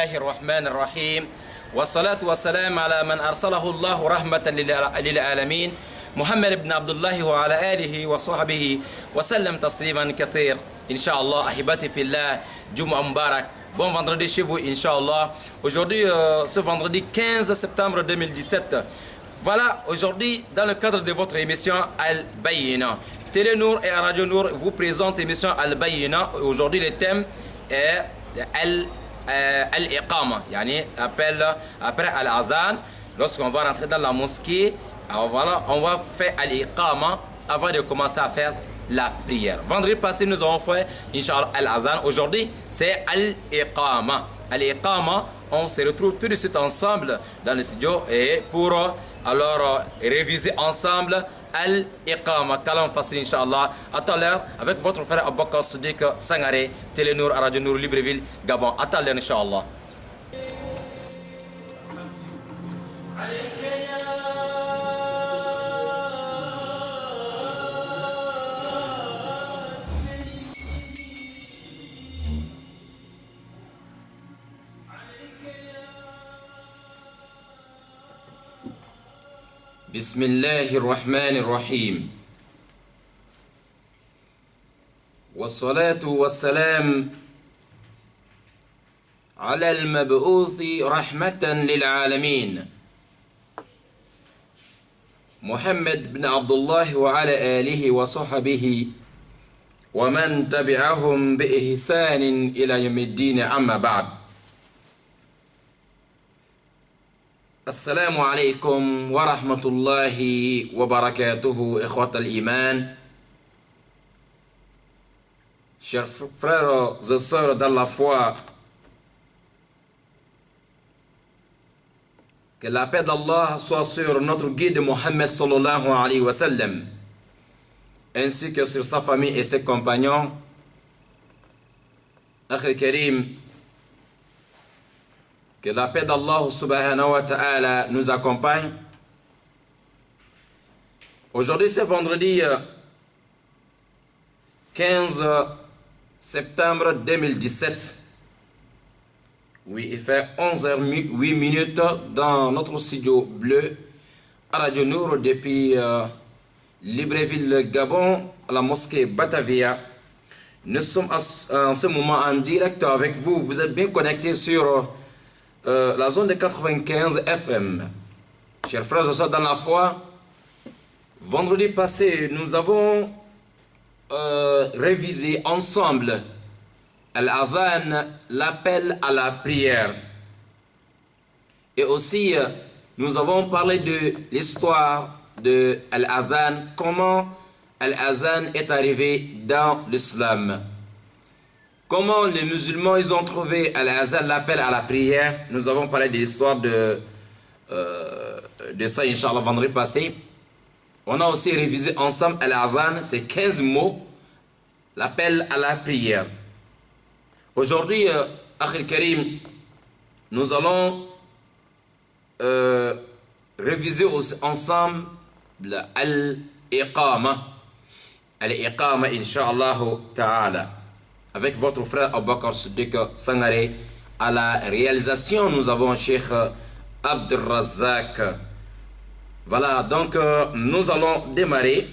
الله الرحمن الرحيم والصلاة والسلام على من أرسله الله رحمة للعالمين محمد بن عبد الله وعلى آله وصحبه وسلم تسليما كثير. Inch'Allah, ahibati fillah, Jumu'ah Mubarak. Bon vendredi chez vous, Inch'Allah. Aujourd'hui, ce vendredi 15 septembre 2017. Voilà, aujourd'hui, dans le cadre de votre émission Al-Bayina, Télé Nour et Radio Nour vous présentent l'émission Al-Bayina. Aujourd'hui, le thème est Al-Iqama, yani appel après Al-Azan. Lorsqu'on va rentrer dans la mosquée, voilà, on va faire Al-Iqama avant de commencer à faire la prière. Vendredi passé, nous avons fait, Inch'Allah, Al-Azan. Aujourd'hui, c'est Al-Iqama. Al-Iqama, on se retrouve tout de suite ensemble dans le studio et pour alors réviser ensemble Al-Iqama. Kalam Fasri, Inch'Allah. À tout à l'heure, avec votre frère Aboubakar Siddiq Sangaré, Télé Nour, Radio Nour, Libreville, Gabon. À tout à l'heure, Inch'Allah. بسم الله الرحمن الرحيم والصلاة والسلام على المبعوث رحمة للعالمين محمد بن عبد الله وعلى آله وصحبه ومن تبعهم بإحسان إلى يوم الدين. أما بعد، Assalamu alaikum wa rahmatullahi wa barakatuhu, ikhwat al-iman. Chers frères et sœurs dans la foi, que la paix d'Allah soit sur notre guide Mohammed sallallahu alayhi wa sallam, ainsi que sur sa famille et ses compagnons. Akhil Karim, que la paix d'Allah subhanahu wa ta'ala nous accompagne. Aujourd'hui, c'est vendredi 15 septembre 2017. Oui, il fait 11h08 dans notre studio bleu à Radio Nour depuis Libreville, Gabon, à la mosquée Batavia. Nous sommes en ce moment en direct avec vous. Vous êtes bien connectés sur la zone de 95 FM. Chers frères et sœurs dans la foi, vendredi passé, nous avons révisé ensemble Al-Adhan, l'appel à la prière. Et aussi, nous avons parlé de l'histoire de Al-Adhan, comment Al-Adhan est arrivé dans l'islam. Comment les musulmans ils ont trouvé Al-Azan, l'appel à la prière. Nous avons parlé de l'histoire de ça, Inch'Allah, vendredi passé. On a aussi révisé ensemble Al-Azan, c'est 15 mots, l'appel à la prière. Aujourd'hui, Akhil Karim, nous allons réviser aussi ensemble Al-Iqama. Al-Iqama, Inch'Allah ta'ala. Avec votre frère Aboubakar Siddiq Sangaré. À la réalisation, nous avons Cheikh Abdelrazak. Voilà, donc nous allons démarrer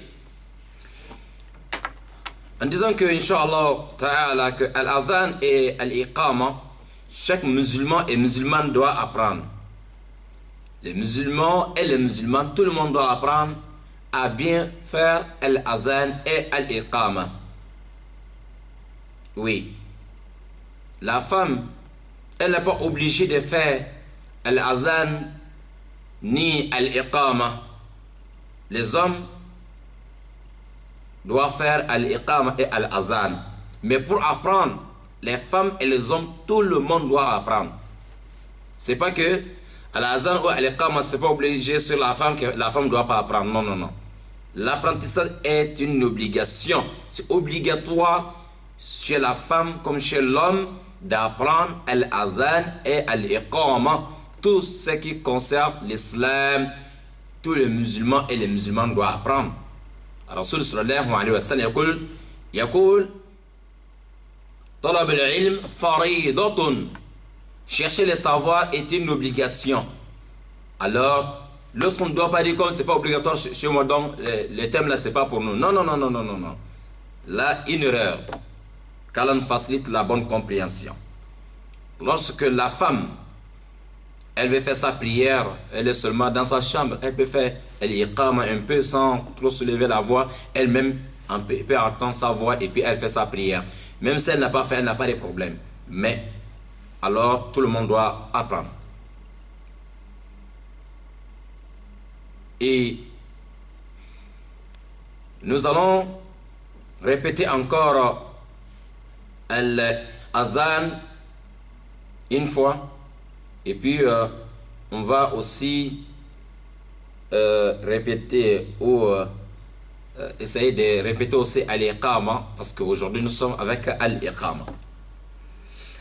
en disant que, Inch'Allah ta'ala, que Al-Adhan et Al-Iqama, chaque musulman et musulmane doit apprendre. Les musulmans et les musulmanes, tout le monde doit apprendre à bien faire Al-Adhan et Al-Iqama. Oui, la femme, elle n'est pas obligée de faire Al-Adhan ni Al-Iqama. Les hommes doivent faire Al-Iqama et Al-Adhan. Mais pour apprendre, les femmes et les hommes, tout le monde doit apprendre. C'est pas que Al-Adhan ou Al-Iqama, c'est pas obligé sur la femme que la femme ne doit pas apprendre. Non, non, non. L'apprentissage est une obligation. C'est obligatoire chez la femme comme chez l'homme d'apprendre Al-Adhan et Al-Iqama, tout ce qui concerne l'islam. Tous les musulmans et les musulmanes doivent apprendre. Rasul sallallahu alayhi wa sallam يقول طلب العلم فريضة chercher le savoir est une obligation. Alors, l'autre ne doit pas dire comme c'est pas obligatoire chez moi, donc le thème là, c'est pas pour nous. Non, non, non, non, non, non, non. Là, une erreur. Qu'Allah nous facilite la bonne compréhension. Lorsque la femme, elle veut faire sa prière, elle est seulement dans sa chambre, elle peut faire l'iqama un peu sans trop soulever la voix, elle-même peut entendre sa voix et puis elle fait sa prière. Même si elle n'a pas fait, elle n'a pas de problème. Mais, alors, tout le monde doit apprendre. Et nous allons répéter encore l'adhan une fois. Et puis, on va aussi répéter ou essayer de répéter aussi al-iqama, parce qu'aujourd'hui nous sommes avec al-iqama.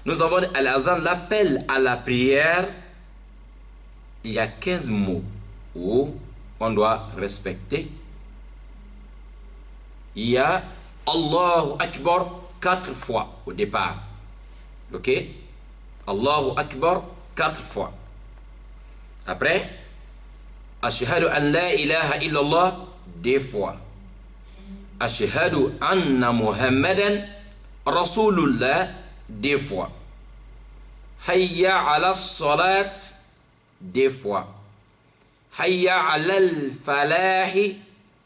Nous avons al-adhan, l'appel à la prière. Il y a 15 mots où on doit respecter. Il y a Allahu Akbar 4 fois au départ. Ok? Allahu Akbar 4 fois. Après, Ashhadu an la ilaha illallah 2 fois. Ashhadu anna Muhammadan Rasulullah 2 fois. Hayya ala salat 2 fois. Hayya ala al-falahi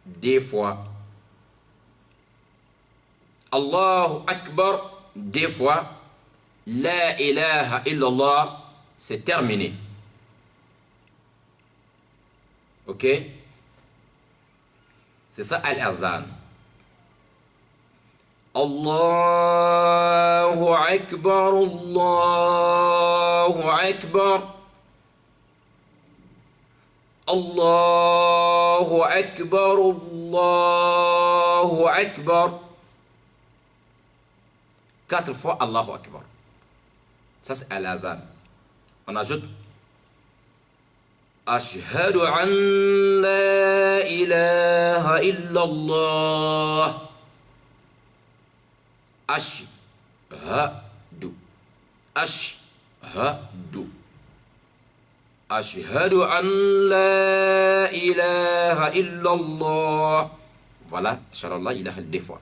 2 fois. Allahu Akbar 2 fois. La ilaha illallah, c'est terminé. Ok? C'est ça al-adhan. Allahu Akbar, Allahu Akbar. Allahu Akbar, Allahu Akbar. 4 fois Allahu Akbar. Ça c'est al-adhan. On ajoute Ashhadu an la ilaha illallah. Ashhadu. Ashhadu. Ashhadu an la ilaha illallah. Voilà, Inch'Allah, il a 2 fois.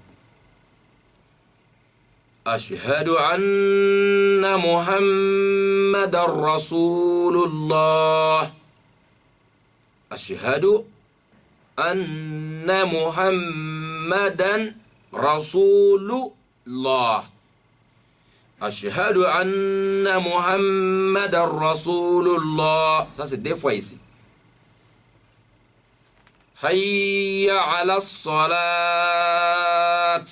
Ashhadu anna Muhammadar Rasulullah. Ashhadu anna Muhammadan Rasulullah. Ashhadu anna Muhammadan Rasulullah. Ça c'est 2 fois ici. Hayya ala salat.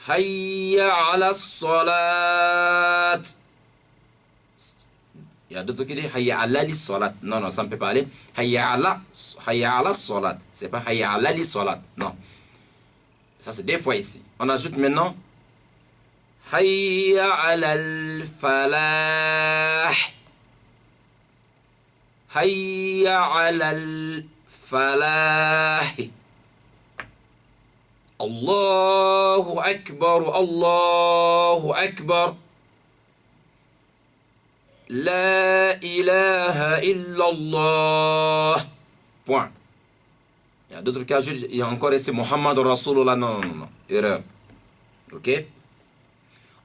Hayya ala salat. Il y a d'autres qui disent Hayya ala li salat. Non, non, ça ne peut pas aller. Hayya ala salat. C'est pas Hayya ala li salat. Non. Ça, c'est 2 fois ici. On ajoute maintenant Hayya ala al-falah. Hayya ala al-falah. Allahu Akbar, Allahu Akbar. La ilaha illallah. Point. Il y a d'autres cas, il y a encore ici Muhammad Rasulullah. Non, non, non. Erreur. Ok?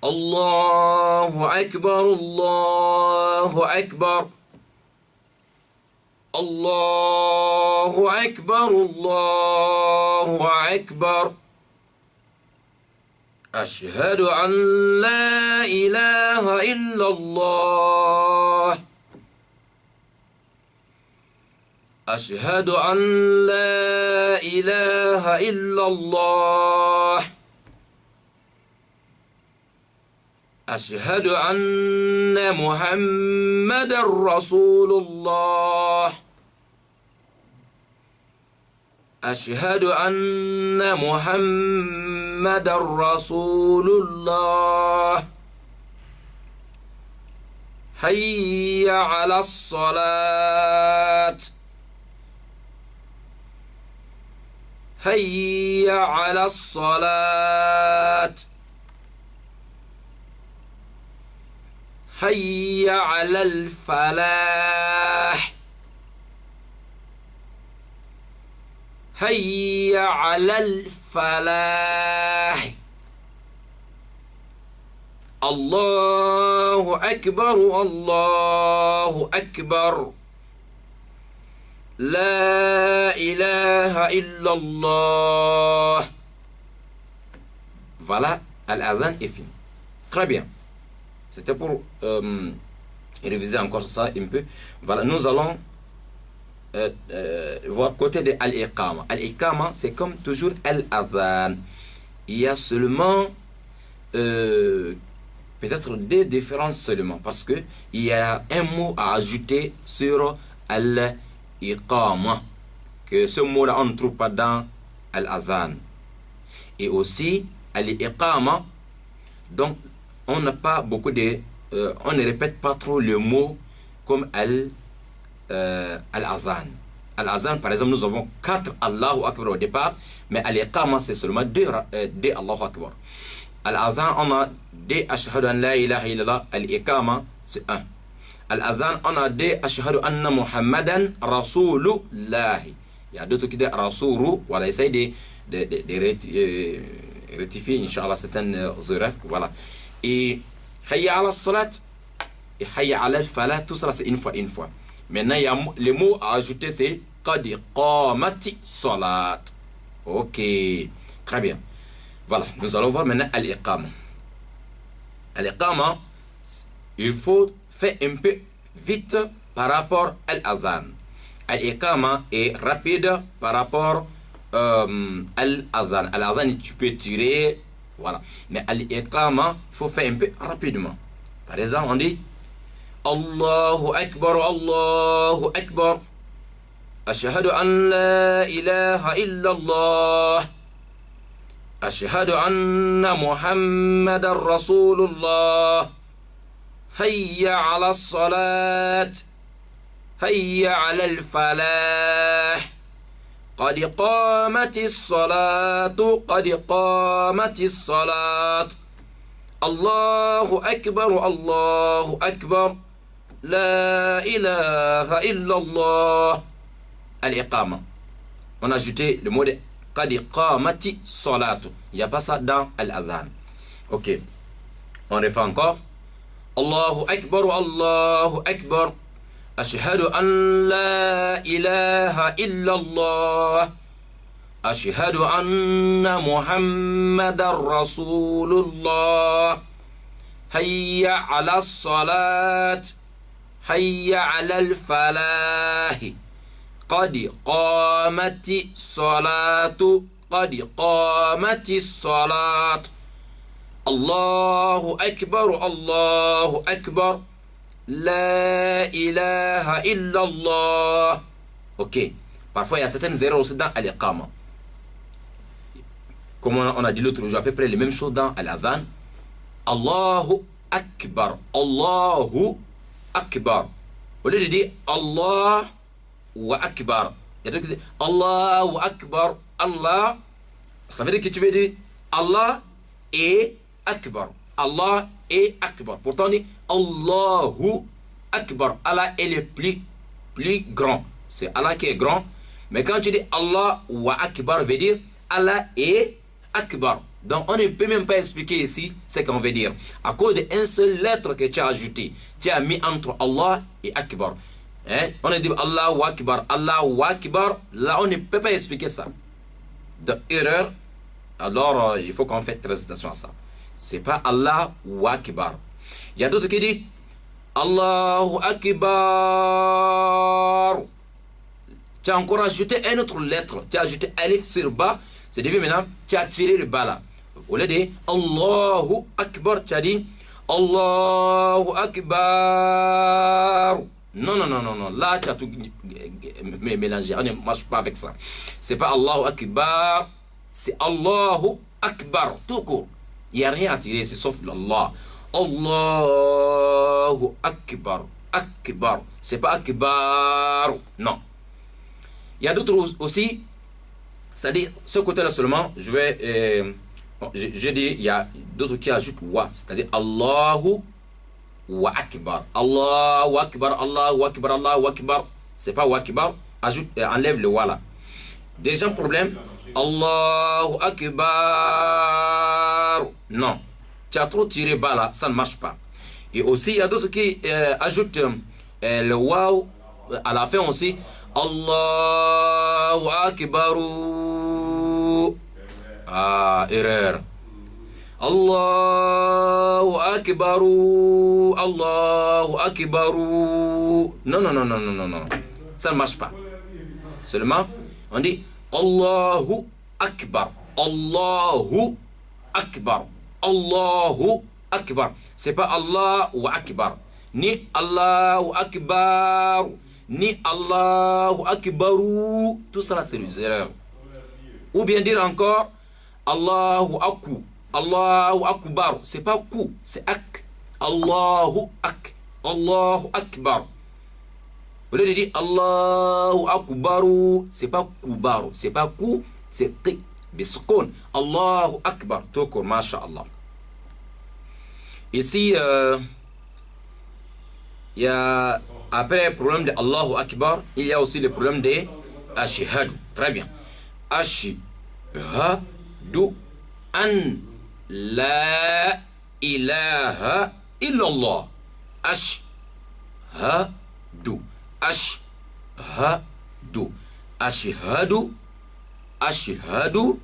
Allahu Akbar, Allahu Akbar. Allahu Akbar, Allahu Akbar. Ashhadu an la ilaha illallah. Ashhadu an la ilaha illallah. Ashhadu anna Muhammadan Rasulullah. Ashhadu anna Muhammadan Rasulullah. Hayya ala salat. Hayya ala salat. hayya ala al-falah, hayya ala al-falah. Allahu akbar, Allahu akbar. La ilaha illallah. Voilà, al-adhan est fini. Très bien. C'était pour réviser encore ça un peu. Voilà, nous allons voir côté de al-iqama. Al-iqama, c'est comme toujours al-adhan. Il y a seulement peut-être deux différences seulement, parce que il y a un mot à ajouter sur al-iqama, que ce mot-là on ne trouve pas dans al-adhan. Et aussi al-iqama, donc on n'a pas beaucoup de on ne répète pas trop le mot comme al-adhan. Al-adhan, par exemple, nous avons 4 Allahu Akbar au départ, mais al-iqama c'est seulement 2 Allahu Akbar. Al-adhan, on a 2 ashhadu an la ilaha illallah. Al-iqama c'est 1. Al-adhan, on a 2 ashhadu anna muhammadan rasulullah. Il y a d'autres qui disent rasulu. Voilà, essayez de rectifier, Inch'Allah, certaines erreurs. Voilà. Et hayya ala salat et hayya ala al-falah, tout ça c'est une fois. Maintenant, il y a les mots à ajouter, c'est qad qamati salat. Ok, très bien. Voilà, nous allons voir maintenant al-iqama. Al-iqama, il faut faire un peu vite par rapport à al-adhan. Al-iqama est rapide par rapport à al-adhan. Al-adhan, tu peux tirer, voilà. Mais al-iqama, il faut faire un peu rapidement. Par exemple, on dit Allahu Akbar, Allahu Akbar. Ashhadu an la ilaha illallah. أشهد أن محمد رسول الله. هيا على الصلاة، هيا على الفلاح. قد قامت الصلاة، قد قامت الصلاة. الله أكبر، الله أكبر. لا إله إلا الله. الإقامة. On a ajouté le mot de qad qamati salatu. Il n'y a pas ça dans al-adhan. Ok. On refait encore. Allahu Akbar, Allahu Akbar. Ashhadu an la ilaha illallah. Ashhadu anna Muhammadan Rasulullah. Hayya ala salat. Hayya ala al-falah. قد قامت الصلاة، قد قامت الصلاة. الله أكبر، الله أكبر. لا إله إلا الله. Ok. Parfois, il y a certaines erreurs aussi dans al-iqama. Comme on a dit l'autre jour, à peu près les mêmes choses dans al-adhan. Allahu Akbar, Allahu Akbar. Au lieu de dire Allah wa akbar, Allahu Akbar, Allah, ça veut dire que tu veux dire Allah est akbar, Allah est akbar. Pourtant on dit Allahu Akbar, Allah est le plus grand, c'est Allah qui est grand. Mais quand tu dis Allah wa akbar, veut dire Allah est akbar. Donc on ne peut même pas expliquer ici ce qu'on veut dire, à cause d'une seule lettre que tu as ajoutée, tu as mis entre Allah et akbar. On a dit Allahu Akbar, Allahu Akbar. Là, on ne peut pas expliquer ça. De erreur, alors il faut qu'on fasse très attention à ça. C'est pas Allahu Akbar. Il y a d'autres qui disent Allahu Akbar. Tu as encore ajouté une autre lettre. Tu as ajouté alif sur bas. C'est devenu maintenant, tu as tiré le bas là. Au lieu de Allahu Akbar, tu as dit Allahu Akbar. Non. Là, tu as tout mélangé. On ne marche pas avec ça. C'est pas Allahu Akbar. C'est Allahu Akbar. Tout court. Il n'y a rien à tirer. C'est sauf l'Allah. Allahu Akbar. Akbar. C'est pas Akbar. Non. Il y a d'autres aussi. C'est-à-dire, ce côté-là seulement, je vais. Je dis, il y a d'autres qui ajoutent wa. C'est-à-dire Allahu akbar. Allahu akbar, Allahu akbar, Allahu akbar. C'est pas akbar. Ajoute, enlève le wa là. Deuxième problème. Allahu akbar. Non. Tu as trop tiré bas là, ça ne marche pas. Et aussi, il y a d'autres qui ajoutent le waouh à la fin aussi. Allahu akbar. Ah, erreur. Allahu akbar. Allahu akbar. Non, non, non, non, non, non, non. Ça ne marche pas. Seulement, on dit Allahu akbar. Allahu akbar. Allahu akbar. C'est pas Allahu akbar. Ni Allahu akbar. Ni Allahu akbaru. Tout ça, c'est des erreurs. Ou bien dire encore Allahu akku. Allahu akbar. C'est pas ku, c'est ak. Allahu ak. Allahu akbar. Au lieu de dire Allahu akbaru, c'est pas kubaru. C'est pas ku, c'est qi. Bisukun. Allahu akbar. Tout court, masha'Allah. Ici, il y a, après le problème de Allahu akbar, il y a aussi le problème de ashhadu. Très bien. Ashhadu an la ilaha illallah. Ashhadu. Ashhadu. Ashhadu. Ashhadu.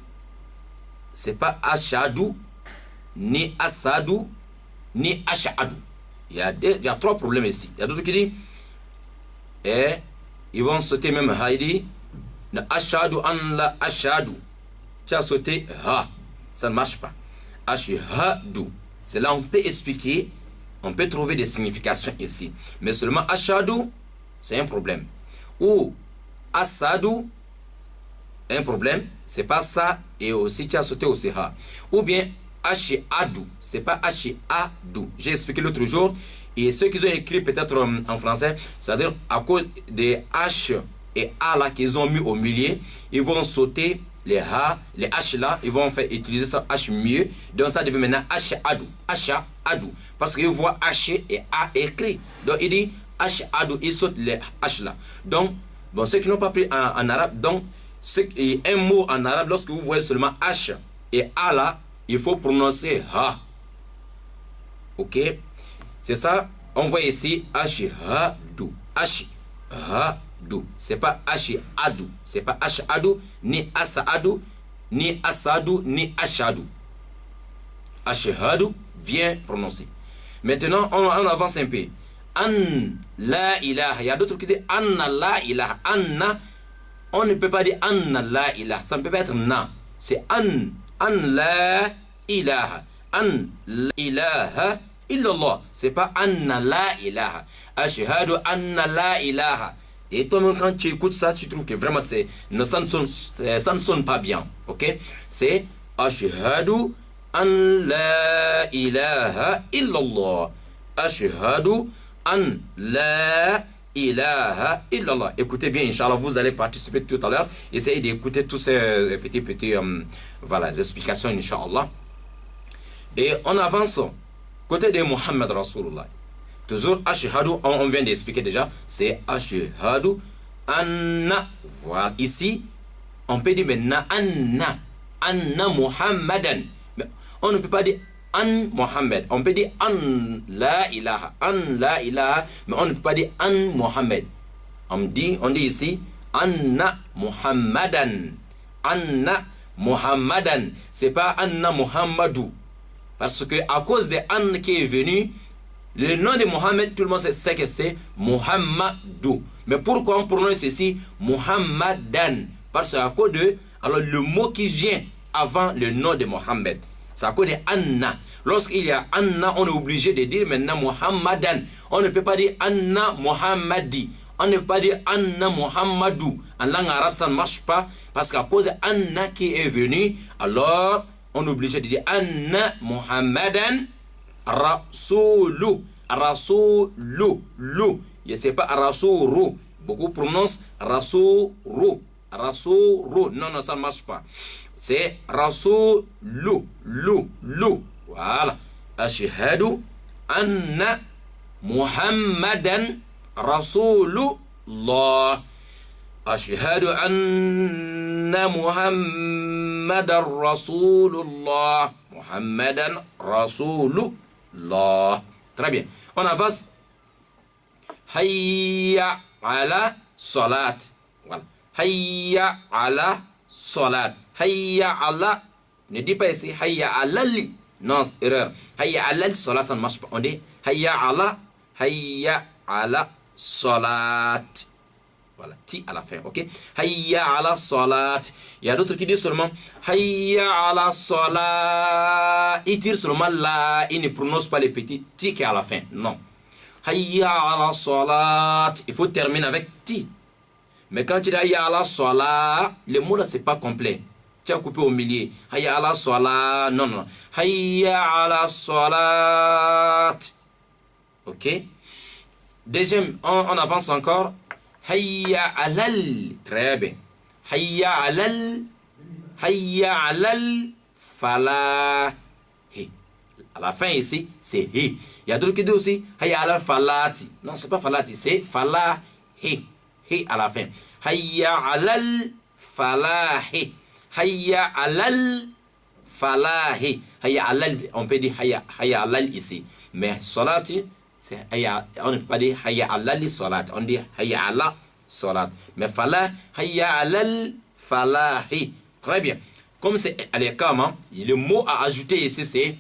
C'est pas ashhadu, ni asadu, ni ashhadu. Il y a trois problèmes ici. Il y a d'autres qui disent, et ils vont sauter même haïdi. Ashhadu an la ashhadu. Tu as sauté ha. Ça ne marche pas. Ashhadu. C'est là on peut expliquer, on peut trouver des significations ici. Mais seulement ashhadu, c'est un problème. Ou asadu, un problème, c'est pas ça. Et aussi tu as sauté au ha. Ou bien ashhadu, c'est pas ashhadu. J'ai expliqué l'autre jour. Et ceux qui ont écrit peut-être en français, c'est-à-dire à cause des H et A là qu'ils ont mis au milieu, ils vont sauter les H, les H là, ils vont faire utiliser ça H mieux. Donc ça devient maintenant ashhadu. Ashhadu. Parce qu'ils voient H et A écrit. Donc il dit ashhadu, il saute les H là. Donc, bon, ceux qui n'ont pas pris en arabe, donc, un mot en arabe, lorsque vous voyez seulement H et A là, il faut prononcer ha. Ok? C'est ça, on voit ici ashhadu. Ashhadu. C'est pas ashhadu. C'est pas ashhadu, ni asadu, ni asadu, ni ashhadu. Ashhadu, bien prononcé. Maintenant, on avance un peu. An la ilaha. Il y a d'autres qui disent anna la ilaha. Anna, on ne peut pas dire anna la ilaha. Ça ne peut pas être na. C'est an la ilaha. An la ilaha illallah. C'est pas anna la ilaha. Ashhadu anna la ilaha. Et toi-même, quand tu écoutes ça, tu trouves que vraiment ça ne sonne pas bien. Ok? C'est ashhadu an la ilaha illallah. Ashhadu an la ilaha illallah. Écoutez bien, Inch'Allah, vous allez participer tout à l'heure. Essayez d'écouter tous ces petits voilà, explications, Inch'Allah. Et on avance. Côté de Muhammad Rasulullah. Toujours ashhadu, on vient d'expliquer déjà, c'est ashhadu anna. Voilà, ici, on peut dire maintenant anna Muhammadan. Mais on ne peut pas dire an Muhammad. On peut dire an la ilaha, mais on ne peut pas dire an Muhammad. On dit ici anna Muhammadan. Anna Muhammadan. C'est pas anna Muhammadou. Parce que à cause de an qui est venu, le nom de Mohammed, tout le monde sait que c'est Muhammadou. Mais pourquoi on prononce ici Muhammadan? Parce qu'à cause de, alors le mot qui vient avant le nom de Mohammed, c'est à cause de Anna. Lorsqu'il y a Anna, on est obligé de dire maintenant Muhammadan. On ne peut pas dire Anna Muhammadi. On ne peut pas dire Anna Muhammadou. En langue arabe, ça ne marche pas. Parce qu'à cause de Anna qui est venu, alors on est obligé de dire Anna Muhammadan Rasoulou. Rasoulou. C'est pas Rasoulou. Beaucoup prononcent Rasoulou. Rasoulou. Non, ça ne marche pas. C'est Rasoulou. Voilà. Ashhadu anna Muhammadan Rasulullah. Ashhadu anna Muhammadan Rasulullah. Muhammadan Rasulullah. Très bien. On avance. Hayya ala salat. Voilà. Hayya ala salat. Hayya ala. Ne dis pas ici hayya ala li. Non, erreur. Hayya ala salat, ça ne marche pas. On dit hayya ala salat. Voilà, ti à la fin, ok? Hayya ala salat. Il y a d'autres qui disent seulement hayya ala salat. Ils tirent seulement là, ils ne prononcent pas les petits ti qui est à la fin. Non. Hayya ala salat. Il faut terminer avec ti. Mais quand tu dis hayya ala salat, le mot là, c'est pas complet. Tu as coupé au milieu. Hayya ala salat. Non, non. Hayya ala salat. Ok? Deuxième, on avance encore. Hayya alal. Très bien. Hayya alal falah. À la fin ici, c'est he. Il y a d'autres qui disent aussi hayya alal falati. Non, c'est pas falati, c'est falah. He à la fin. Hayya alal falahi. Hayya alal falahi. Hayya alal, on peut dire hayya alal ici. Mais salati, c'est on ne peut pas dire hayya alal salat. On dit hayya ala salat. Mais falah, hayya alal falahi. Très bien. Comme c'est al-iqama, le mot à ajouter ici c'est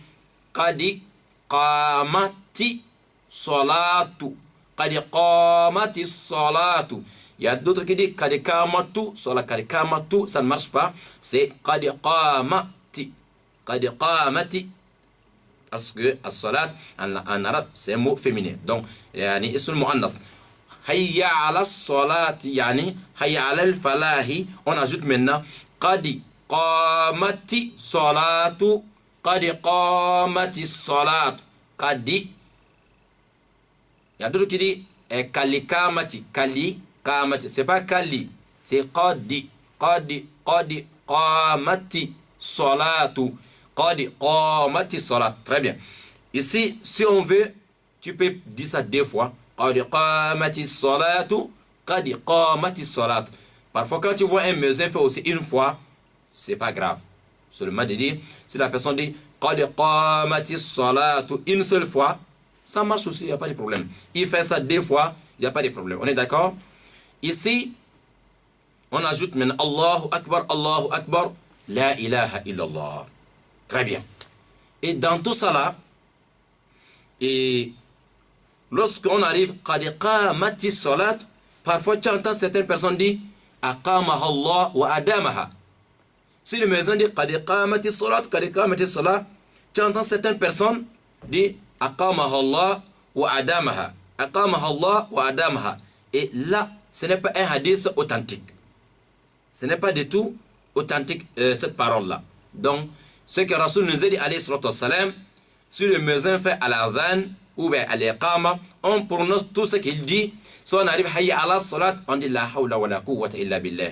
qadi qamati salatu. Qadi qamati salatu. Il y a d'autres qui disent qadi qamatu salat. Qadi qamatu, ça ne marche pas. C'est qadi qamati. Qadi qamati. Parce que as-salat en arabe c'est un mot féminin. Donc yani ism muannath. Hayya ala salati yani hayya ala al-falahi. On ajoute maintenant qadi qamati salatu. Qadi qamati salatu. Qadi. Il y a d'autres qui disent kali kamati. Kali kamati. C'est pas kali. C'est qadi. Qadi qamati salatu. Qadi qamati salat. Très bien. Ici, si on veut, tu peux dire ça deux fois. Qadi qamati salatu. Qadi qamati salat. Parfois, quand tu vois un muezzin faire aussi une fois, c'est pas grave. Seulement de dire, si la personne dit Qadi qamati salatu une seule fois, ça marche aussi, il n'y a pas de problème. Il fait ça deux fois, il n'y a pas de problème. On est d'accord? Ici, on ajoute maintenant Allahu Akbar, la ilaha illallah. Très bien. Et dans tout ça là, et lorsqu'on arrive Qadi qamati salat, parfois tu entends certaines personnes dire aqamaha Allah wa adamaha. Si le muezzin dit Qadi qamati salat, tu entends certaines personnes dire aqamaha Allah wa adamaha. Aqamaha Allah wa adamaha. Et là, ce n'est pas un hadith authentique. Ce n'est pas du tout authentique cette parole-là. Donc, ce que Rasoul nous a dit, alayhi salatu wassalam, si le muezzin fait al-adhan ou bien al-iqama, on prononce tout ce qu'il dit. Si on arrive hayya ala salat, on dit la hawla wa la quwwata illa billah.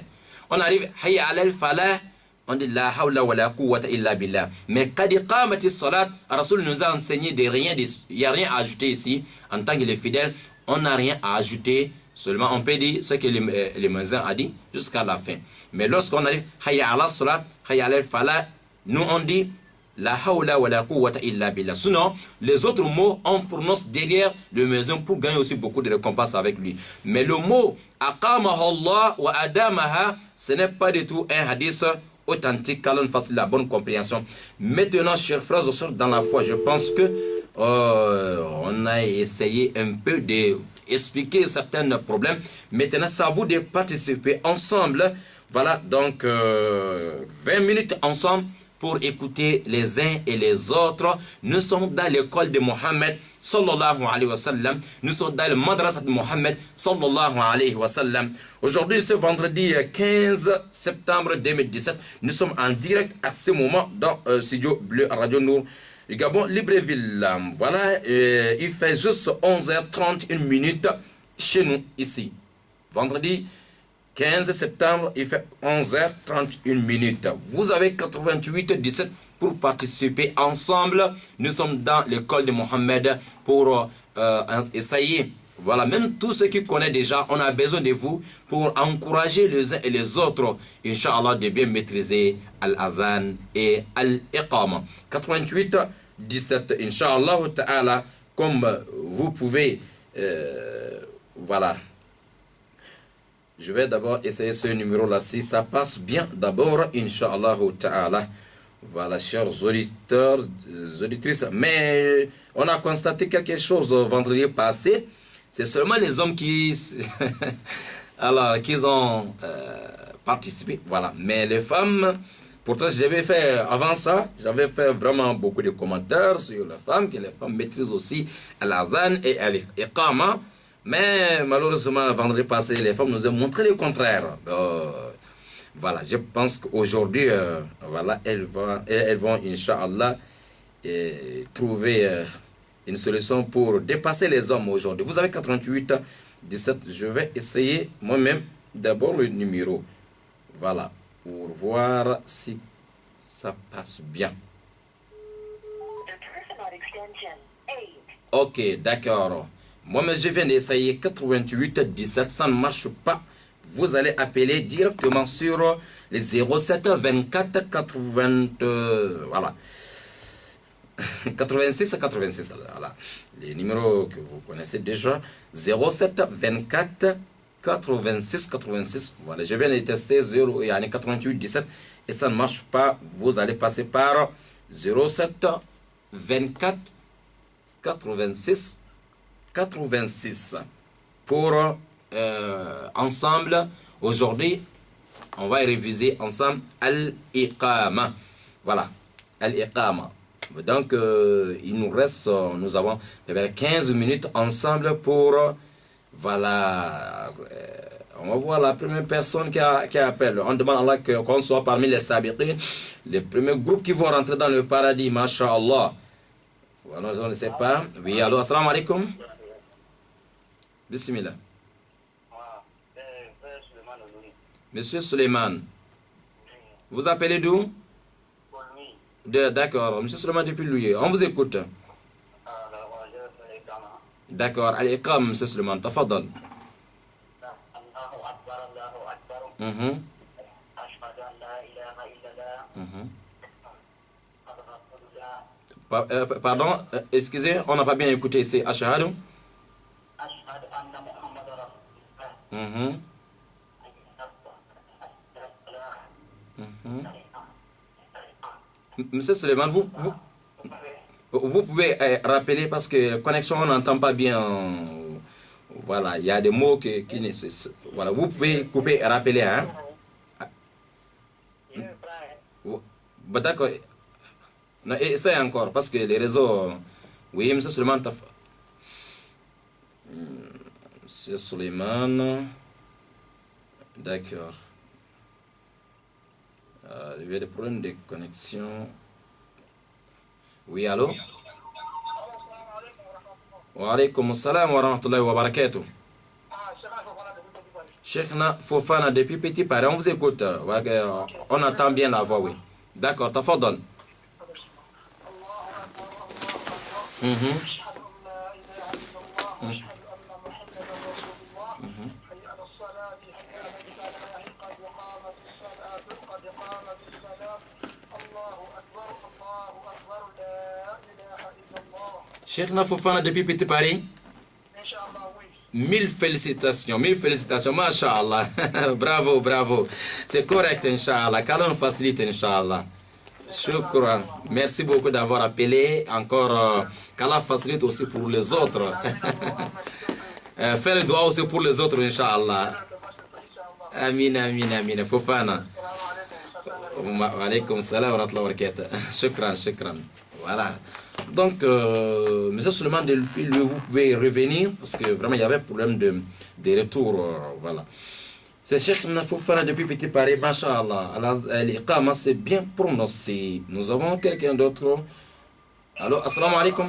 On arrive hayya ala al-falah, on dit la hawla wa la quwwata illa billah. Mais qadi qamati salat, Rasoul nous a enseigné de rien, il n'y a rien à ajouter ici. En tant que les fidèles, on n'a rien à ajouter. Seulement on peut dire ce que le muezzin a dit jusqu'à la fin. Mais lorsqu'on arrive hayya ala salat, hayya ala al-falah, nous on dit la hawla wa la quwwata illa billah. Sinon, les autres mots on prononce derrière le muezzin pour gagner aussi beaucoup de récompenses avec lui. Mais le mot aqamaha Allah wa adamaha, ce n'est pas du tout un hadith authentique, car on fasse la bonne compréhension. Maintenant, chers frères et sœurs dans la foi, je pense que on a essayé un peu d'expliquer certains problèmes. Maintenant, c'est à vous de participer ensemble. Voilà, donc 20 minutes ensemble pour écouter les uns et les autres. Nous sommes dans l'école de Mohammed sallallahu alayhi wa sallam. Nous sommes dans le madrasa de Mohammed sallallahu alayhi wa sallam. Aujourd'hui, ce vendredi 15 septembre 2017, nous sommes en direct à ce moment dans Studio Bleu Radio Nour du Gabon, Libreville. Voilà, il fait juste 11h31 minutes chez nous ici. Vendredi 15 septembre, il fait 11h31 minutes. Vous avez 88 17 pour participer ensemble. Nous sommes dans l'école de Mohammed pour essayez. Voilà, même tous ceux qui connaissent déjà, on a besoin de vous pour encourager les uns et les autres, Inch'Allah, de bien maîtriser Al-Adhan et Al-Iqama. 88 17, Inch'Allah Ta'ala, comme vous pouvez, voilà. Je vais d'abord essayer ce numéro-là, si ça passe bien d'abord, Inch'Allah Ta'ala. Voilà, chers auditeurs, auditrices, mais on a constaté quelque chose vendredi passé. C'est seulement les hommes qui, alors, qui ont participé. Voilà. Mais les femmes, pourtant, j'avais fait, avant ça, j'avais fait vraiment beaucoup de commentaires sur les femmes, que les femmes maîtrisent aussi l'adhan et l'iqama. Mais malheureusement, vendredi passé, les femmes nous ont montré le contraire. Voilà, je pense qu'aujourd'hui, voilà, elles vont, Inch'Allah, trouver une solution pour dépasser les hommes aujourd'hui. Vous avez 88 17. Je vais essayer moi-même d'abord le numéro. Voilà, pour voir si ça passe bien. Ok, d'accord. Moi-même, je viens d'essayer 88 17. Ça ne marche pas. Vous allez appeler directement sur les 07 24 80. Voilà. 86 à 86, voilà. Les numéros que vous connaissez déjà, 07 24 86 86, voilà. Je viens de tester 88 17 et ça ne marche pas. Vous allez passer par 07 24 86 86 pour ensemble. Aujourd'hui, on va réviser ensemble Al-Iqama. Voilà, Al-Iqama. Donc, il nous reste, nous avons 15 minutes ensemble pour, voilà, on va voir la première personne qui appelle. On demande à Allah qu'on soit parmi les sabiqin, les premiers groupes qui vont rentrer dans le paradis, masha'Allah. Voilà, on ne sait pas. Oui, allô, assalamu alaikum. Bismillah. Monsieur Suleiman. Vous appelez d'où? D'accord, monsieur Suleiman depuis Louis. On vous écoute. D'accord, Al-Iqam, monsieur Suleiman, tafadal. Pardon, excusez, on n'a pas bien écouté, c'est Ashhadu. Monsieur Suleiman, vous pouvez rappeler parce que la connexion, on n'entend pas bien. Voilà, il y a des mots qui nécessitent. Voilà, vous pouvez couper et rappeler. Hein? D'accord. Essayez encore parce que les réseaux. Oui, monsieur Suleiman. Monsieur Suleiman. D'accord. Il y a des problèmes de connexion. Oui, allô? Wa alaykum assalam wa rahmatullahi wa barakatuh. Cheikhna Fofana depuis Petit Paris, on vous écoute. On entend bien la voix, oui. D'accord, tafadal. Cheikhna Fofana depuis Petit Paris. Mille félicitations, masha'Allah. Bravo, bravo. C'est correct, Inch'Allah. Qu'Allah nous facilite, Inch'Allah. Shukran. Merci beaucoup d'avoir appelé. Encore, qu'Allah facilite aussi pour les autres. Faire le doigt aussi pour les autres, Inch'Allah. Amin, amin, amin. Fofana. Wa alaykum salam wa rahmatullahi wa barakatuh. Shukran, shukran. Voilà. Donc, monsieur Suleiman, vous pouvez revenir parce que vraiment il y avait problème de retour. Voilà. C'est Cheikh Nafoufana depuis Petit Paris, masha'Allah. L'Iqama, c'est bien prononcé. Nous avons quelqu'un d'autre. Alors, assalamu alaikum.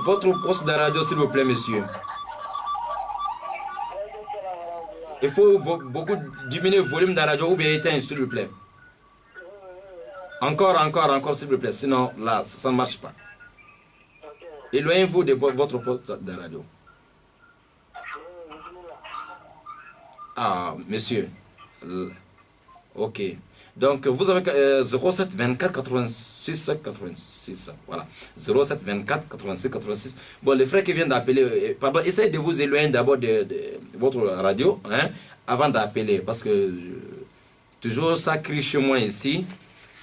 Votre poste de radio, s'il vous plaît, monsieur. Il faut beaucoup diminuer le volume de la radio ou bien éteindre, s'il vous plaît. Encore, s'il vous plaît. Sinon, là, ça ne marche pas. Éloignez-vous de votre poste de radio. Ah, monsieur. Ok. Donc, vous avez 07 24 86 86. Voilà. 07 24 86 86. Bon, les frères qui viennent d'appeler, pardon, essayez de vous éloigner d'abord de votre radio, hein, avant d'appeler. Parce que toujours ça crie chez moi ici.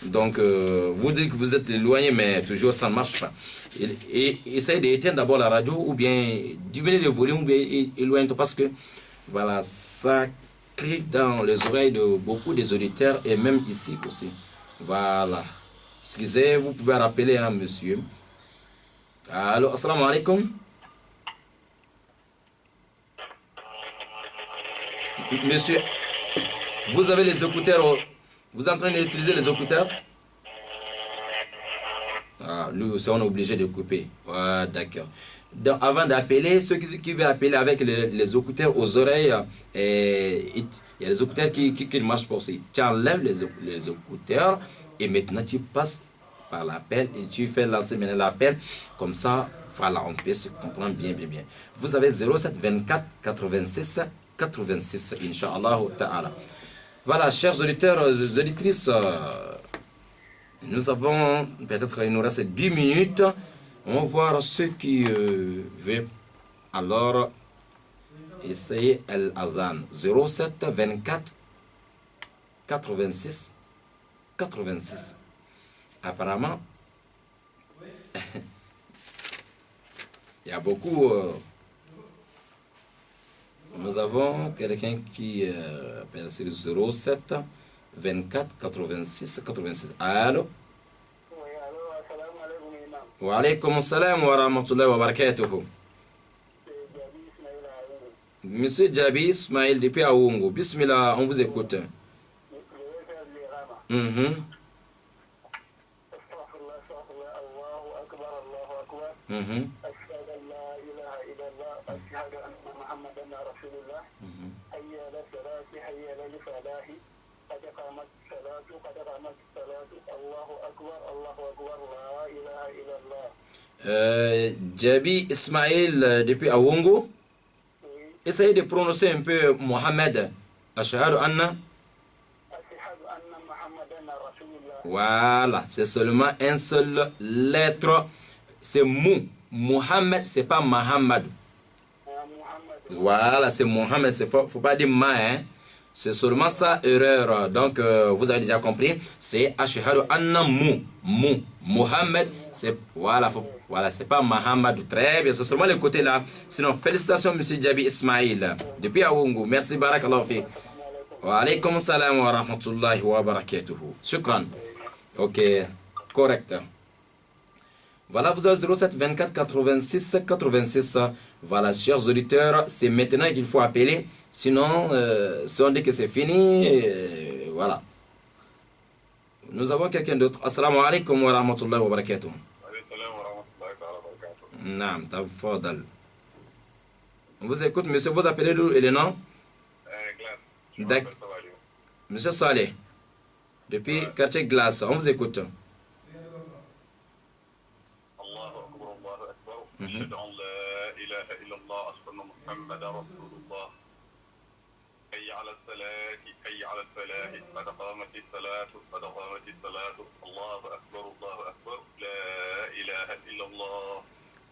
Donc, vous dites que vous êtes éloigné, mais toujours ça ne marche pas. Et essayez d'éteindre d'abord la radio ou bien diminuer le volume ou bien éloigner, parce que voilà, ça crie dans les oreilles de beaucoup des auditeurs et même ici aussi. Voilà. Excusez, vous pouvez rappeler, hein, monsieur. Allô, assalamu alaikum. Monsieur, vous avez les écouteurs, vous êtes en train d'utiliser les écouteurs? Ah, nous, on est obligé de couper. Ah, d'accord. Donc, avant d'appeler, ceux qui veulent appeler avec les écouteurs aux oreilles, il y a les écouteurs qui ne marchent pas aussi. Tu enlèves les écouteurs et maintenant tu passes par l'appel et tu fais lancer maintenant l'appel. Comme ça, voilà, on peut se comprendre bien, bien, bien. Vous avez 07 24 86 86, Inch'Allah ta'ala. Voilà, chers auditeurs, auditrices, nous avons, peut-être il nous reste 10 minutes. On va voir ceux qui veulent alors essayer Al-Azan. 07 24 86 86. Apparemment, il y a beaucoup. Nous avons quelqu'un qui appelle sur 07 24 86 86. Allô? Wa alaykum salam wa rahmatullahi wa barakatuh. Monsieur Jabi Ismail depuis Aoungo. Bismillah, on vous écoute. Jabi Ismail depuis Aoungo. Essayez de prononcer un peu Mohamed. Ashhadu anna. Voilà, c'est seulement un seul lettre. C'est Mou. Mohamed, c'est pas Mahamad. Voilà, c'est Mohamed. Il ne faut pas dire Ma. Hein. C'est seulement ça, erreur. Donc, vous avez déjà compris. C'est Ashhadu anna Mou. Mou. Mohamed, c'est. Voilà, voilà, c'est pas Mahamad. Très bien, c'est seulement le côté là. Sinon, félicitations, monsieur Jabi Ismail. Depuis Aoungo. Merci, barakallahu fi. Wa alaykum salam wa rahmatullahi wa barakatuhu. Shukran. Ok, correct. Voilà, vous avez 07 24 86 86. Voilà, chers auditeurs, c'est maintenant qu'il faut appeler. Sinon, si on dit que c'est fini, voilà. Nous avons quelqu'un d'autre. Assalamu alaikum wa rahmatullahi wa barakatuh. Naam, tafadal. On vous écoute, monsieur, vous appelez d'où et le nom? D'accord. Monsieur Saleh, depuis quartier Glace, on vous écoute.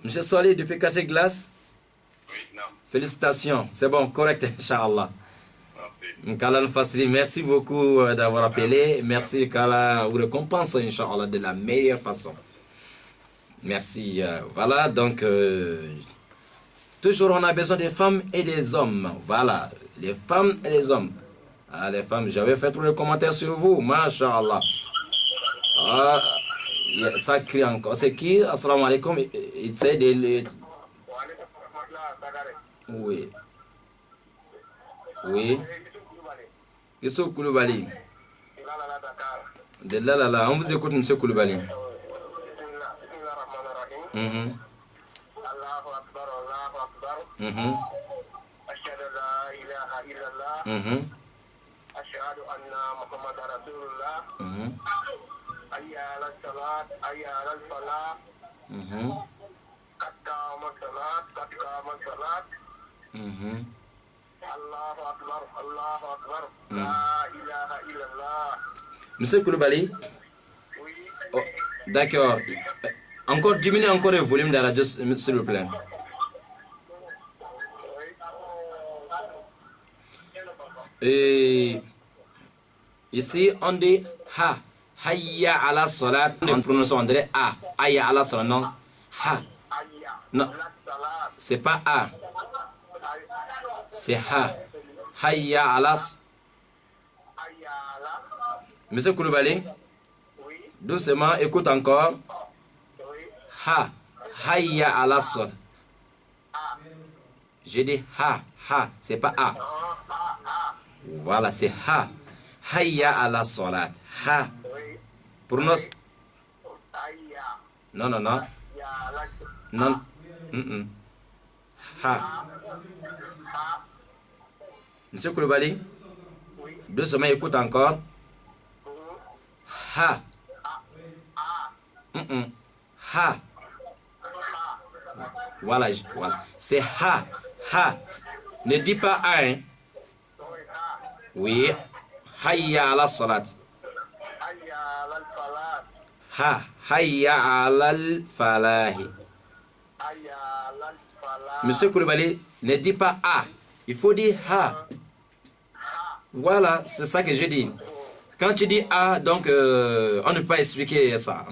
Monsieur Saleh, depuis quartier Glace? Félicitations, c'est bon, correct, Inch'Allah. Merci beaucoup d'avoir appelé. Merci qu'Allah vous récompense, Inch'Allah, de la meilleure façon. Merci. Voilà, donc, toujours on a besoin des femmes et des hommes. Voilà, les femmes et les hommes. Ah, les femmes, j'avais fait tous les commentaires sur vous, Masha'Allah. Ah, ça crie encore. C'est qui? Assalamu alaikum. Il essaie de... Oui. Oui. Yusuf Koulibaly. De là, là, là. On vous écoute, monsieur Koulibaly. Allahu Akbar, Allahu Akbar. Ashhadu la ilaha illallah. Ashhadu anna Muhammadar Rasulullah. Hayya ala salat, hayya ala falah. Qad Mhm. Allahu Akbar, Allahu Akbar, la ilaha illallah. Monsieur Koulibaly? Oui. Oh, d'accord. Encore diminuez encore le volume de la radio, s'il vous plaît. Et ici, on dit ha. Hayya ala salat. On prononce, on dirait a. Hayya ala salat. Non. Ha. Non. C'est pas a. C'est ha. Hayya ala. Monsieur Koulibaly? Doucement, écoute encore. Ha. Hayya ala salat. J'ai dit ha. Ha. C'est pas a. Voilà, c'est ha. Hayya ala salat. Ha. Prononce. Non, non, non. Non. Ha. Monsieur Koulibaly? Doucement, écoute encore. Ha. Ha. Voilà, voilà. C'est ha. Ha. Ne dis pas a, hein. Oui. Hayya ala salat. Ha. Hayya ala falahi. Monsieur Koulibaly, ne dis pas a. Il faut dire ha. Voilà, c'est ça que je dis. Quand tu dis a, donc on ne peut pas expliquer ça.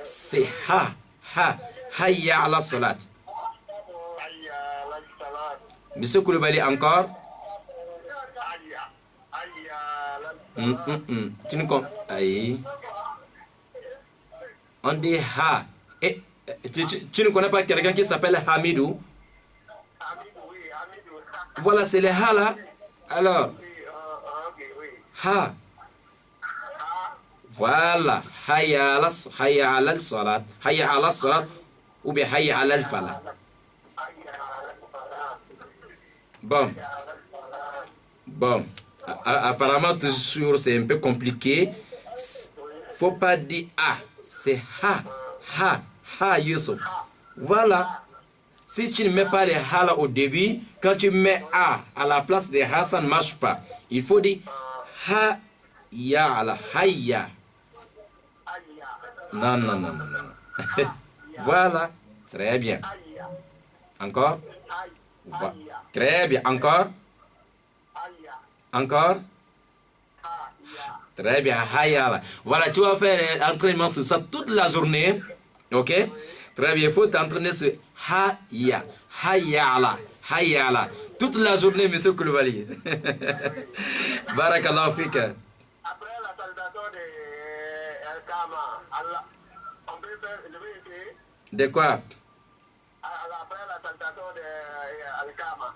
C'est ha. Ha. Hayya ala salat. Monsieur Koulibaly, encore. Tu ne comprends. Aïe. On dit ha. Et, tu ne connais pas quelqu'un qui s'appelle Hamidou? Voilà, c'est le ha là. Alors, ha. Voilà. Hayya ala salat. Hayya ala salat. Ou bien hayya ala falah. Bon. Bon. Apparemment, toujours, c'est un peu compliqué. Faut pas dire ah. C'est ha. Ha. Ha, Youssef. Voilà. Si tu ne mets pas les ha là au début, quand tu mets a à la place des ha, ça ne marche pas. Il faut dire ha, ya, ala, hayya. Non, non, non, non, non. Voilà. Très bien. Encore. Très bien. Encore. Encore. Très bien. Hayya. Voilà, tu vas faire l'entraînement sur ça toute la journée. Ok? Très bien. Il faut t'entraîner sur hayya. Hayya. Hayya. Toute la journée, monsieur Koulibaly. Barakallahu fik. Après la salutation de El-Kama, on peut faire, je vais essayer. De quoi? Après la salutation de El-Kama.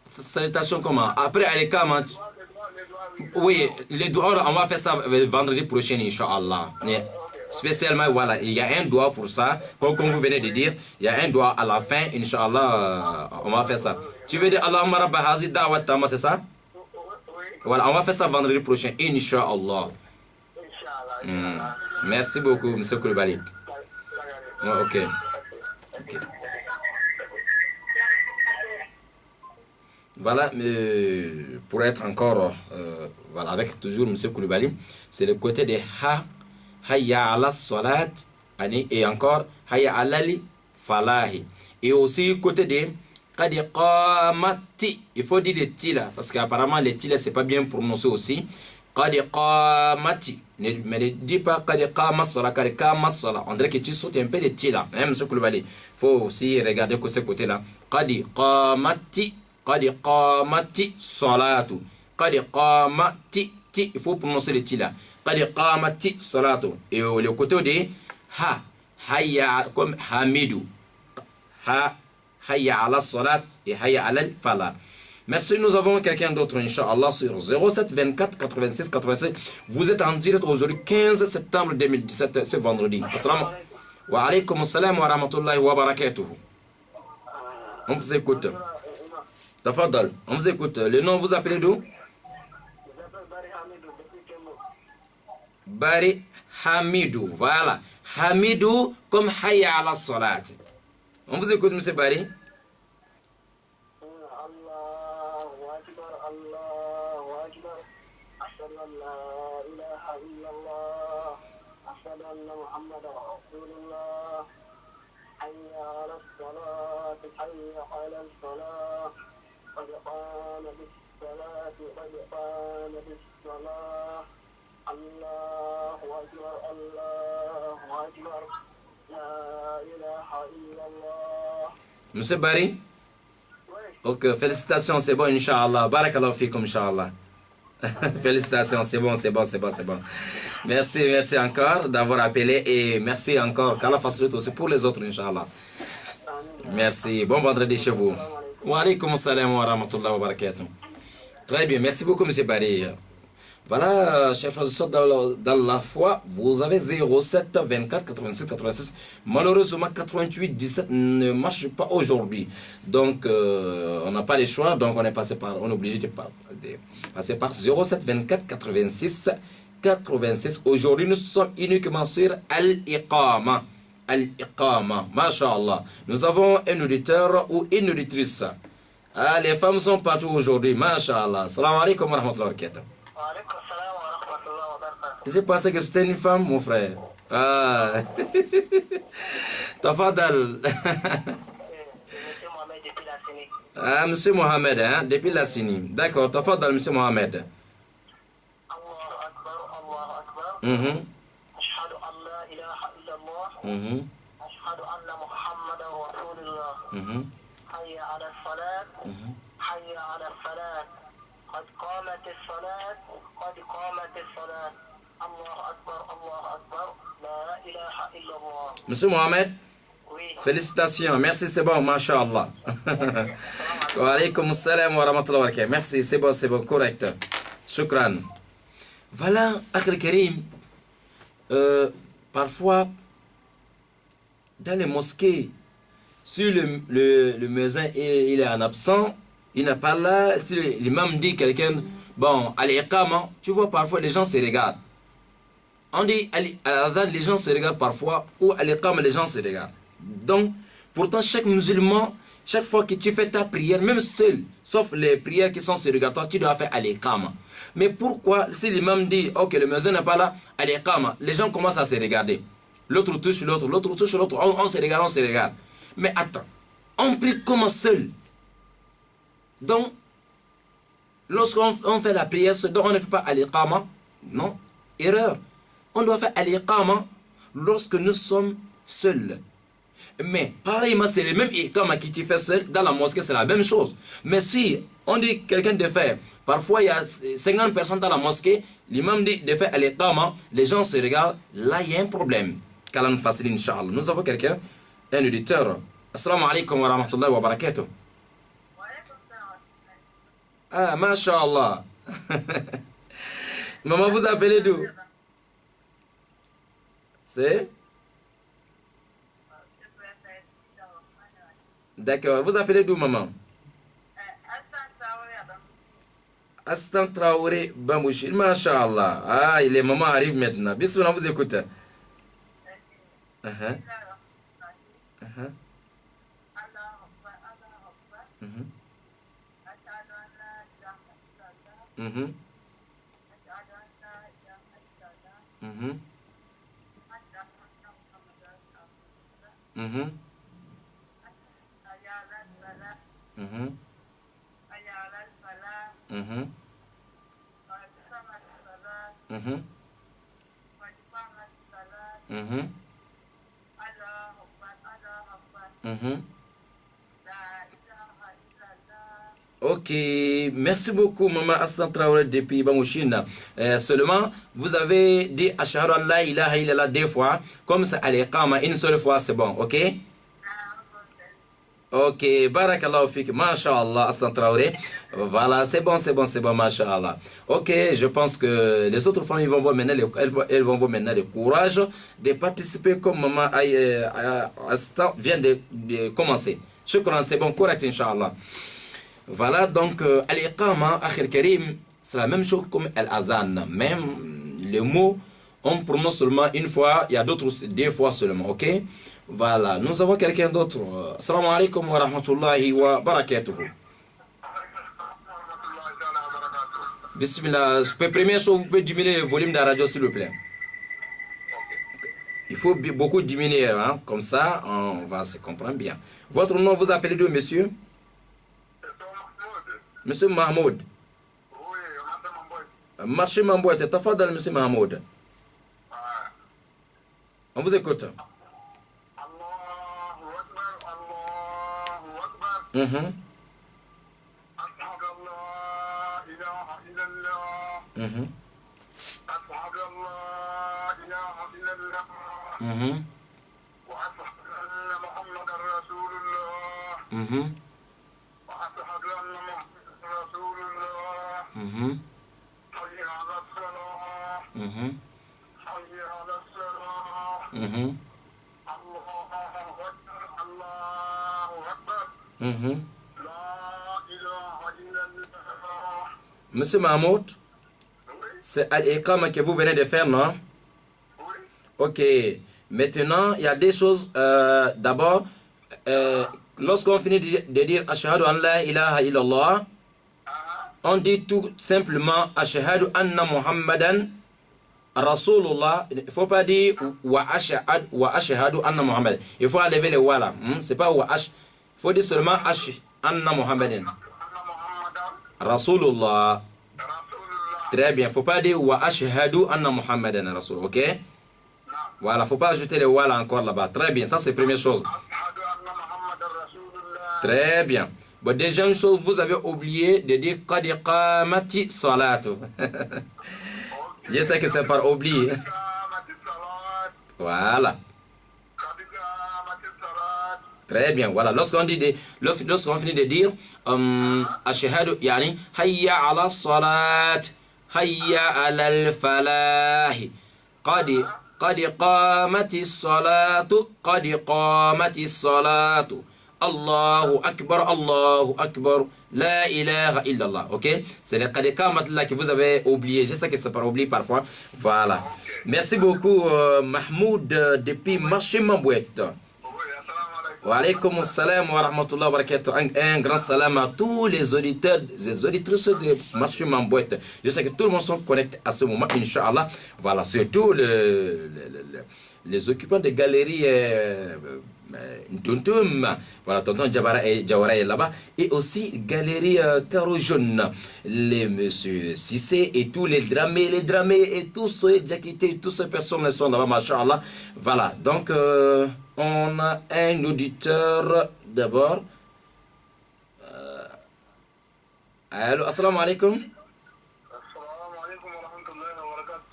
Salutation comment? Après Al-Kama. Oui, les doigts, on va faire ça vendredi prochain, Inch'Allah. Spécialement, voilà, il y a un doigt pour ça. Comme vous venez de dire, il y a un doigt à la fin, Inch'Allah, on va faire ça. Tu veux dire Allahumma rabba hazi da'wat tama, c'est ça? Voilà, on va faire ça vendredi prochain, Inch'Allah. Merci beaucoup, monsieur Koulibaly. Ok. Voilà, pour être encore voilà, avec toujours M. Koulibaly, c'est le côté de ha, hayya ala salat, et encore hayya ala falahi. Et aussi côté de qad qamati, il faut dire le ti là, parce qu'apparemment le ti là c'est pas bien prononcé aussi. Qad qamati, mais ne dis pas qad qama salat, qad qama salat. On dirait que tu sautes un peu le ti là, hein, M. Koulibaly. Il faut aussi regarder que ce côté là. Qad qamati. Qad qamati salatu. Qad qamati. Il faut prononcer le ti là. Qad qamati salatu. Et le côté de ha. Hayya comme hamidou. Ha. Hayya ala salat et hayya ala falah. Merci, nous avons quelqu'un d'autre, Inch'Allah, sur 07 24 86 87. Vous êtes en direct aujourd'hui, 15 septembre 2017, ce vendredi. Assalamu wa alaykum assalam wa rahmatullahi wa barakatuh. On vous écoute. Tafadal, on vous écoute. Le nom, vous appelez d'où? Bari Hamidou. Voilà. Hamidou comme hayya ala salat. On vous écoute, M. Barry. Allahu Akbar, Allahu Akbar. Ashhadu an la ilaha illallah. Ashhadu anna Muhammadan Rasulullah. Hayya ala salat, hayya ala salat. Qad qama bis salat, qad qama bis salat. Allahu Akbar, Allahu Akbar. La ilaha illallah. M. Barry. Ok, félicitations, c'est bon, Inch'Allah. Barakallahu fikum, Inch'Allah. Félicitations, c'est bon, c'est bon, c'est bon, c'est bon. Merci, merci encore d'avoir appelé et merci encore. Qu'Allah facilite aussi pour les autres, Inch'Allah. Merci. Bon vendredi chez vous. Wa alaykum salam wa rahmatullahi wa barakatuh. Très bien, merci beaucoup, M. Barry. Voilà, chers frères et sœurs dans la foi, vous avez 07 24 86 86. Malheureusement, 88 17 ne marche pas aujourd'hui. Donc, on n'a pas le choix. Donc, on est obligé de passer par 07 24 86 86. Aujourd'hui, nous sommes uniquement sur Al-Iqama. Al-Iqama, masha'Allah. Nous avons un auditeur ou une auditrice. Ah, les femmes sont partout aujourd'hui, masha'Allah. Salam alaikum wa rahmatullahi wa barakatuh. J'ai pensé que c'était une femme, mon frère. Ah. Tafadal. Ah, Monsieur Mohamed, hein, depuis la Sini. D'accord, Tafadal, Monsieur Mohamed. Mhm. Mhm. Mhm. قد قامت الصلاة قد قامت الصلاة الله أكبر الله أكبر لا إله إلا الله. Monsieur Mohamed, oui. Félicitations, merci, c'est bon, masha'Allah. Wa alaykum salam wa rahmatullahi wa barakatuh. Merci, c'est bon, correct. Shukran. Voilà, Akhil Karim, parfois, dans les mosquées, si le muezzin il est en absent, il n'est pas là, si l'imam dit quelqu'un, bon, à l'iqama, tu vois, parfois les gens se regardent. On dit à l'adhan, les gens se regardent parfois, ou à l'iqama, les gens se regardent. Donc, pourtant, chaque musulman, chaque fois que tu fais ta prière, même seul, sauf les prières qui sont surrogatoires, tu dois faire à l'iqama. Mais pourquoi, si l'imam dit, ok, le muezzin n'est pas là, à l'iqama, les gens commencent à se regarder. L'autre touche l'autre, l'autre touche l'autre, on se regarde, on se regarde. Mais attends, on prie comme seul. Donc, lorsqu'on fait la prière, donc on ne fait pas al-iqama, non, erreur. On doit faire al-iqama lorsque nous sommes seuls. Mais pareillement, c'est le même iqama qui tu fais seul, dans la mosquée, c'est la même chose. Mais si on dit quelqu'un de faire, parfois il y a 50 personnes dans la mosquée, l'imam dit de faire al-iqama, les gens se regardent, là il y a un problème. Qu'Allah nous facilite, Inch'Allah. Nous avons quelqu'un, un auditeur. Assalamu alaikum wa rahmatullahi wa barakatuh. Ah, masha'Allah. Maman, vous appelez d'où? C'est? D'accord. Vous appelez d'où, maman? Astan Traoré Bamouchi. Masha'Allah. Ah, les mamans arrivent maintenant. Bismillah, vous écoutez. Mhm. Mhm. Mhm. Mhm. Mhm. Mhm. Mhm. Mhm. Ok, merci beaucoup, Maman Aslan Traoré depuis Bamouchine. Seulement, vous avez dit Ashhadu an la ilaha illallah 2 fois, comme ça, al-iqama une seule fois, c'est bon, ok? Ok, barakallahu fik, masha'Allah, Aslan Traoré. Voilà, c'est bon, masha'Allah. Ok, je pense que les autres femmes, elles vont voir maintenant le courage de participer comme Maman Aslan vient de commencer. Shukran, c'est bon, correct, Inch'Allah. Voilà, donc, al-iqama, Akhil Karim, c'est la même chose comme al-azan. Même le mot, on prononce seulement une fois, il y a d'autres 2 fois seulement, ok? Voilà, nous avons quelqu'un d'autre. Assalamu alaikum wa rahmatullahi wa barakatuh. Bismillah. Première chose, vous pouvez diminuer le volume de la radio, s'il vous plaît. Il faut beaucoup diminuer, hein? Comme ça, on va se comprendre bien. Votre nom, vous appelez d'où, monsieur? Monsieur Mahmoud. Marché Mamboy, c'est tafadal, monsieur Mahmoud. On vous écoute. Mhm. Mhm. Mhm. Mhm. Mhm. Mhm. Mhm. Mhm. Monsieur Mahmoud, c'est Al-Iqama que vous venez de faire, non? Ok. Maintenant, il y a des choses. D'abord, lorsqu'on finit de dire Ashhadu an la ilaha illallah, on dit tout simplement Ashhadu anna Muhammadan Rasulullah. Il ne faut pas dire wa ashhadu anna Muhammad. Il faut enlever le wa là. C'est pas wa ash. Il faut dire seulement anna Muhammadin Rasulullah. Très bien. Il ne faut pas dire wa ashhadu anna Muhammadan Rasulullah. Ok? Voilà. Il ne faut pas ajouter le wa là encore là-bas. Très bien. Ça, c'est la première chose. Très bien. Bon, déjà, une chose, vous avez oublié de dire qad qamati salatu. Je sais que c'est par oubli. Voilà. Très bien. Voilà. Lorsqu'on finit de dire ashhadu, yani hayya ala salat, hayya ala al-falah, qad qamati salatu, qad qamati salatu. Allahu Akbar, la ilaha illallah. Ok? C'est le qad qamat là que vous avez oublié. Je sais que c'est par oubli parfois. Voilà. Merci beaucoup, Mahmoud, depuis Marché Mambouette. Wa alaykum salam wa rahmatullahi wa barakatuh. Un grand salam à tous les auditeurs, les auditrices de Marché Mambouette. Je sais que tout le monde sont connectés à ce moment, Inch'Allah. Voilà, surtout les occupants de galeries. Ntuntum, voilà, tonton Jawara est là-bas, et aussi Galerie Caro Jaune, les monsieur Sissé et tous les dramés et tous ceux Jakité, toutes ces personnes sont là-bas, machallah. Voilà, donc on a un auditeur d'abord. Allô, assalamu alaikum.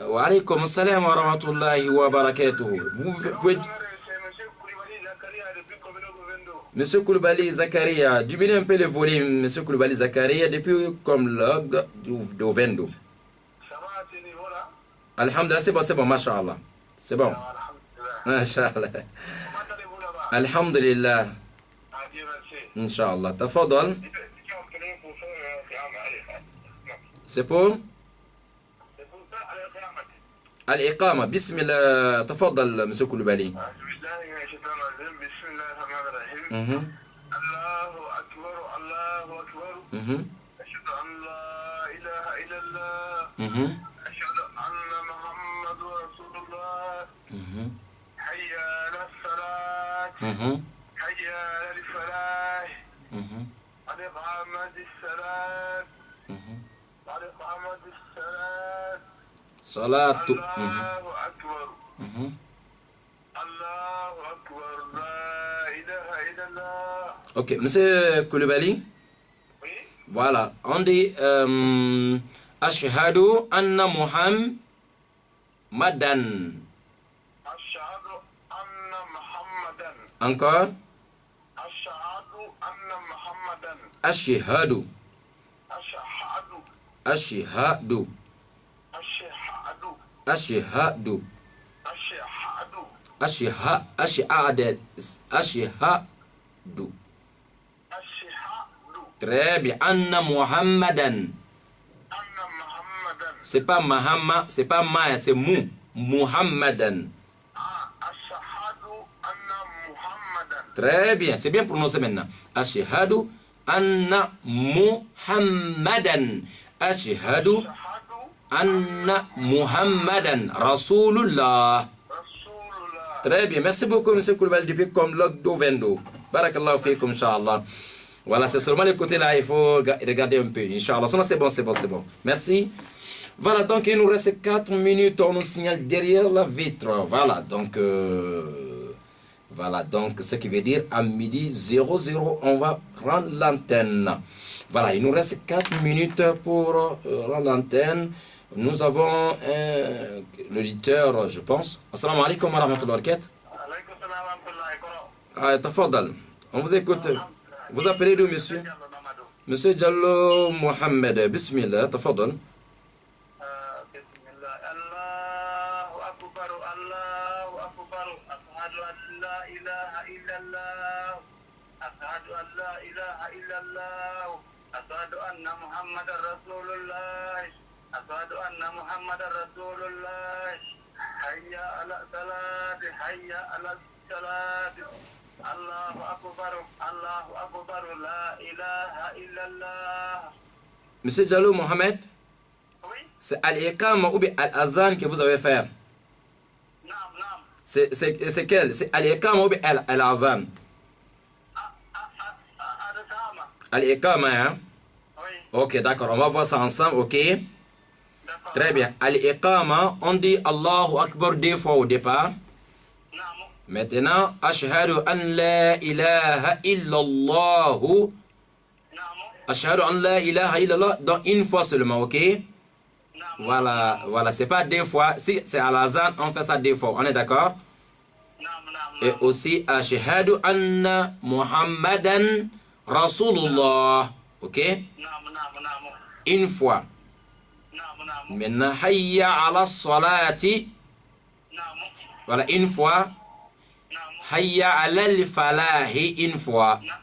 Wa alaykum assalam wa rahmatullahi wa barakatuh. Vous pouvez... Monsieur Koulibaly Zakaria, diminuez un peu le volume, Monsieur Koulibaly Zakaria, depuis comme log de Vendo. Ça va à ce niveau-là? Alhamdulillah, c'est bon, mashallah. C'est bon. Mashallah. Alhamdulillah. Inch'Allah. Tafadal. C'est pour? Al-Iqama. Bismillah. Tafadal, Monsieur Koulibaly. Allahu Akbar, Allahu Akbar. Ashhadu an la ilaha illallah. Ashhadu anna Muhammadur Rasulullah. Hayya ala salat. Hayya ala falah. Qad qamatis salat. Qad qamatis salat. Salatu. Allahu Akbar. Allahu Akbar. Ok, Monsieur Koulibaly. Oui. Voilà, on dit Ashhadu anna Muhammadan. Ashhadu anna Muhammadan. Encore. Ashhadu anna Muhammadan. Ashhadu. Ashhadu. Ashhadu. Ashhadu. Ashhadu. Ashhadu. Très bien. Anna Muhammadan. C'est pas Mahama, c'est pas Maya, c'est Muhammadan. Ashhadu anna Très bien, c'est bien prononcé maintenant. Ashhadu anna Muhammadan. Ashhadu anna Muhammadan Rasulullah. Rasulullah. Très bien, merci beaucoup, monsieur Koulibaly, depuis comme log do vendo. Barakallahu fikum, Inch'Allah. Voilà, c'est seulement le côté là, il faut regarder un peu. Inch'Allah, c'est bon, c'est bon, c'est bon. Merci. Voilà, donc il nous reste 4 minutes, on nous signale derrière la vitre. Voilà, donc ce qui veut dire à midi 00, on va rendre l'antenne. Voilà, il nous reste 4 minutes pour rendre l'antenne. Nous avons l'auditeur, je pense. Assalamu alaikum wa rahmatullahi wa barakatuh. Alaykum salam wa rahmatullahi wa barakatuh. Tafadal, on vous écoute. Vous appelez d'où, monsieur? Monsieur Diallo Mohamed, bismillah, tafadal. Bismillah. Allahu akbar, Allahu akbar. Ashhadu an la ilaha illallah. Ashhadu an la ilaha illallah. Ashhadu anna Muhammadar Rasulullah. Ashhadu anna Muhammadar Rasulullah. Hayya ala salat, hayya ala salat. Allahu akbar, la ilaha illallah. Monsieur Diallo Mohamed, Oui? c'est Al-Iqama ou bien Al-Azan que vous avez fait? Naam, naam. C'est quel? C'est Al-Iqama ou bien Al-Azan? Adama. Al-Iqama, hein? Oui, Ok, d'accord, on va voir ça ensemble, ok? d'accord. Très bien. Al-Iqama, on dit Allahu Akbar 2 fois au départ. Naam. Maintenant, Ashhadu an la ilaha illallah. Naam. Ashhadu an la ilaha illallah, donc une fois seulement, ok? Naam. Voilà, c'est pas 2 fois. Si c'est à l'azan, on fait ça 2 fois, on est d'accord? Naam, naam, Et naam. aussi, Ashhadu anna Muhammadan Rasulullah, ok? Naam, naam, naam. Une fois. Naam, naam. Maintenant, hayya ala salati, Naam. voilà, une fois. Naam. Hayya ala al-falahi, une fois. Naam,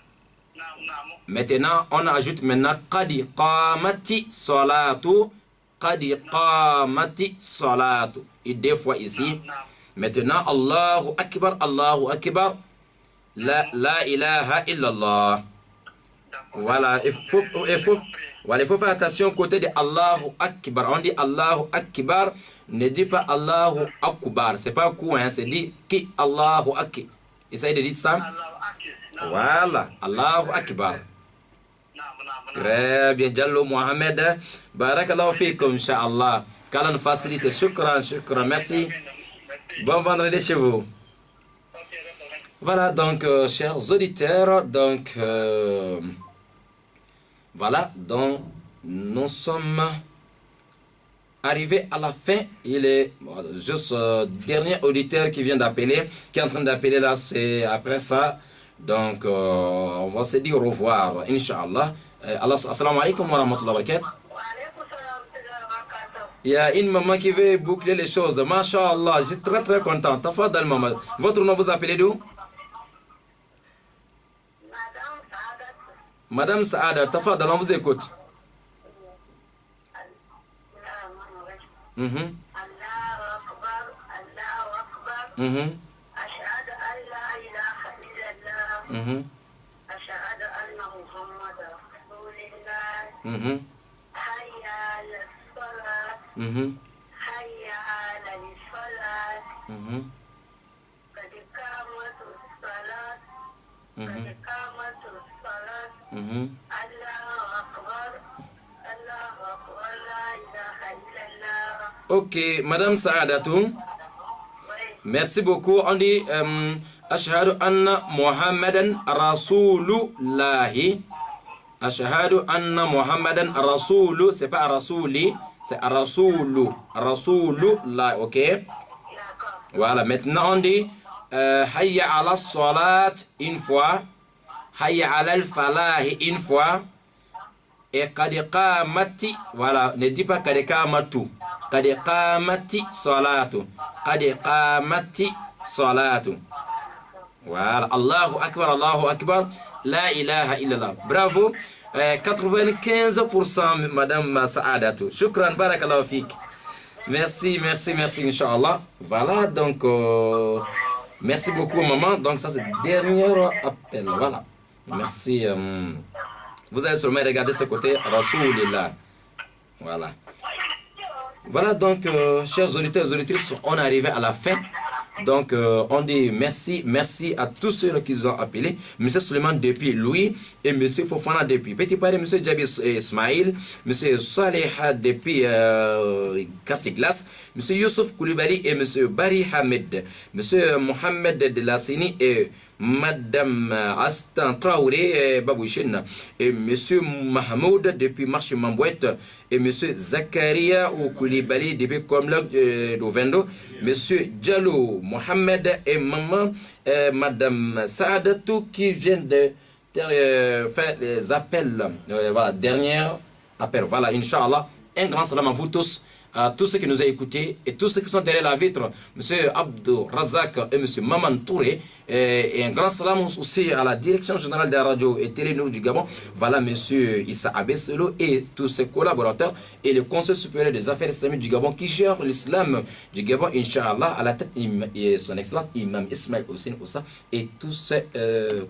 naam. Maintenant, on ajoute maintenant qadi qamati salatu, qadi qamati salatu. Et 2 fois ici. Naam. Maintenant, Allahu Akbar, la ilaha illallah. Voilà, il faut faire attention côté de Allahu Akbar. On dit Allahu Akbar, ne dit pas Allahu Akbar. C'est pas coup, hein, c'est dit qui Allahu Akbar. Essayez de dire ça. Allahu akbar. Naam. Voilà, Allahu Akbar. Naam, naam, naam. Très bien, Diallo Mohamed. Barakallahu fikum, Inch'Allah. Qu'Allah nous facilite. Shukran, merci. Merci. Bon vendredi chez vous. Ok, d'accord. Voilà, donc, chers auditeurs, donc, voilà, donc, nous sommes arrivés à la fin. Il est juste dernier auditeur qui vient d'appeler, qui est en train d'appeler là, c'est après ça. Donc, on va se dire au revoir, Inch'Allah. Assalamu alaikum wa rahmatullahi wa barakatuh. Wa alaykum salam wa rahmatullahi wa barakatuh. Il y a une maman qui veut boucler les choses. Masha'Allah, je suis très très content. Tafadal maman. Votre nom, vous appelez d'où? Madame Saadat. Madame Saada, Tafadal, on vous écoute. Mhm, Allahu akbar, Allahu akbar. mhm, Ashhadu an la ilaha illallah. mhm, Ashhadu anna Muhammadar Rasulullah. mhm, Hayya ala salat. mhm, Hayya ala salat. mhm, Qad qamatu salat. Qad mhm, qamatu salat. mhm. Allahu akbar. Allahu akbar. La ilaha illallah. Ok, Madame Saadatou, Oui. merci beaucoup. On dit Ashhadu anna Muhammadan Rasulullahi. Ashhadu anna Muhammadan Rasulu, c'est pas Rasuli, c'est Rasulu. Rasulullah, ok? D'accord. Voilà, maintenant on dit Hayya ala salat une fois, Hayya ala al-falahi une fois, et qad qamati, voilà, ne dis pas qad qamatu, qad qamati salatu, qad qamati salatu. Voilà, Allahu Akbar, la ilaha illallah. Bravo, 95% Madame Saadatou. Shukran, barakallahu fik. Merci, Inch'Allah. Voilà, donc, Merci beaucoup, maman. Donc, ça, c'est le dernier appel. Voilà. Merci. Vous allez seulement regarder ce côté. Rasoulillah. Voilà. Voilà, donc, chers auditeurs et auditrices, on est arrivé à la fin. Donc, on dit merci à tous ceux qui ont appelé. Monsieur Suleiman depuis Louis et Monsieur Fofana depuis Petit Paris, Monsieur Djabi Ismail, Monsieur Saleh depuis Quartier Glace, Monsieur Youssouf Koulibaly et Monsieur Bari Hamed, Monsieur Mohamed Delassini et Madame Astan Traoré Babouchine et Monsieur Mahmoud depuis Marché Mambouette et Monsieur Zakaria ou Koulibaly depuis Komlog Vendo, Monsieur Diallo Mohamed et maman Madame Saadatou qui viennent de faire les appels. Voilà, dernier appel. Voilà, Inch'Allah. Un grand salam à vous tous. À tous ceux qui nous ont écoutés et tous ceux qui sont derrière la vitre, M. Abdou Razak et M. Maman Touré, et un grand salam aussi à la direction générale de la radio et télé du Gabon, voilà M. Issa Abesselo et tous ses collaborateurs et le Conseil supérieur des affaires islamiques du Gabon qui gère l'islam du Gabon, Inch'Allah, à la tête et son excellence Imam Ismail Hussein Oussa et tous ses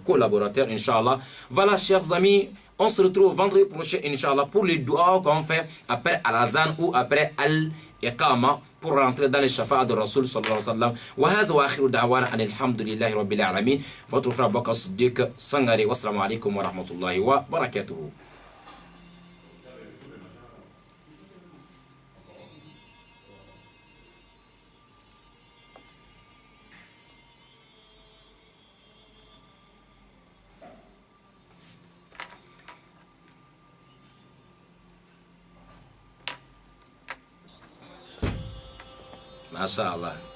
collaborateurs, Inch'Allah. Voilà, chers amis. On se retrouve vendredi prochain, Inch'Allah, pour les doigts qu'on fait après Al-Azan ou après Al-Iqama pour rentrer dans les shafa'a de Rasoul sallallahu alayhi wa sallam. Wa haza wa akhiru da'wana alhamdulillahi rabbil alamin. Votre frère Bakar Siddiq Sangare. Wassalamu alaikum wa rahmatullahi wa barakatuhu. ما شاء الله.